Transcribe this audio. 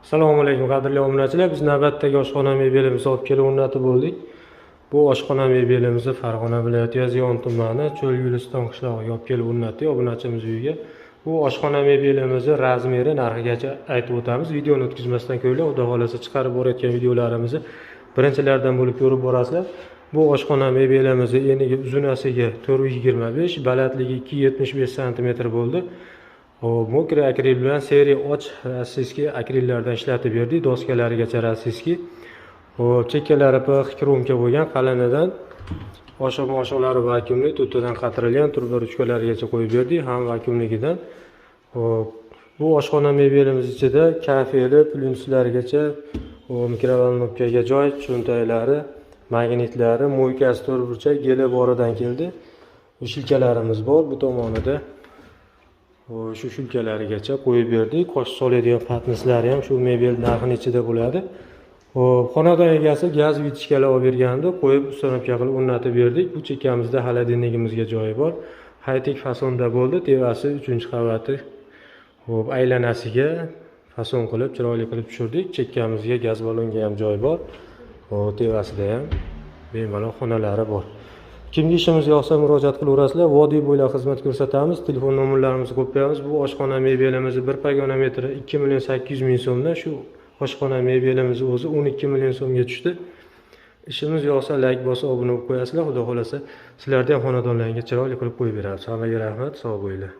Assalomu alaykum qadrli obunachilar. Biz navbatdagi oshxona mebelimizni olib kelib o'rnatib bo'ldik. Bu oshxona mebelimizni Farg'ona viloyati Yozyovon tumani Cho'lguliston qishlog'iga olib kelib o'rnatdik obunachimiz uyiga. Bu oshxona mebelimizni razmeri, narxigacha aytib o'tamiz. Videoni o'tkazmasdan ko'ringlar, xudo xolasa chiqarib borayotgan videolarimizni birinchilardan bo'lib ko'rib borasizlar. Bu oshxona mebelimizni eniga uzunasiga 425, balandligi 275 sm bo'ldi. Mokri akril bilan seriya och rossiyskiy akrillardan ishlatib berdik, doskalarigacha rossiyskiy. Chekkalari pix, kromka bo'lgan qalinidan oshiq-moshiqlari vakuumli, to'rttadan qatirilgan turba ruchkalarigacha qo'yib berdik, ham vakuumligidan. Bu oshxona mebelimiz ichida kafeli, plyunslarigacha, mikrovolnovkaga joy, cho'ntaklari, magnitlari, mo'ykasi, to'rtburchak, geli boridan keldi. Shilkalarimiz bor bu tomonida. Shu shulkalarigacha qo'yib berdik. Qosh soladigan patnislari ham shu mebel narxining ichida bo'ladi. Xonadon egasi gaz vitishkalar olib berganda qo'yib ustanobka qilib o'rnatib berdik. Bu chekkamizda xolodilnigimizga joyi bor. High-tech fasonda bo'ldi. Tevasi 3-qavati. Aylanasiga fason qilib, chiroyli qilib tushirdik. Chekkamizga gaz balonga ham joy bor. Tevasida ham bemalol xonalari bor. Kimga ishimiz yoqsa murojaat qilaverasizlar. Vodiy bo'ylab xizmat ko'rsatamiz. Telefon nomerlarimizni qo'yamiz. Bu oshxona mebelimizni 1 pogona metri 2.800.000 so'mdan, shu oshxona mebelimiz o'zi 12 million so'mga tushdi. Ishimiz yoqsa like bosib obuna bo'lib qo'yasizlar. Xudo xolasa sizlarga ham xonadonlaringizga chiroyli qilib qo'yib beramiz. Hammaga rahmat, sog' bo'linglar.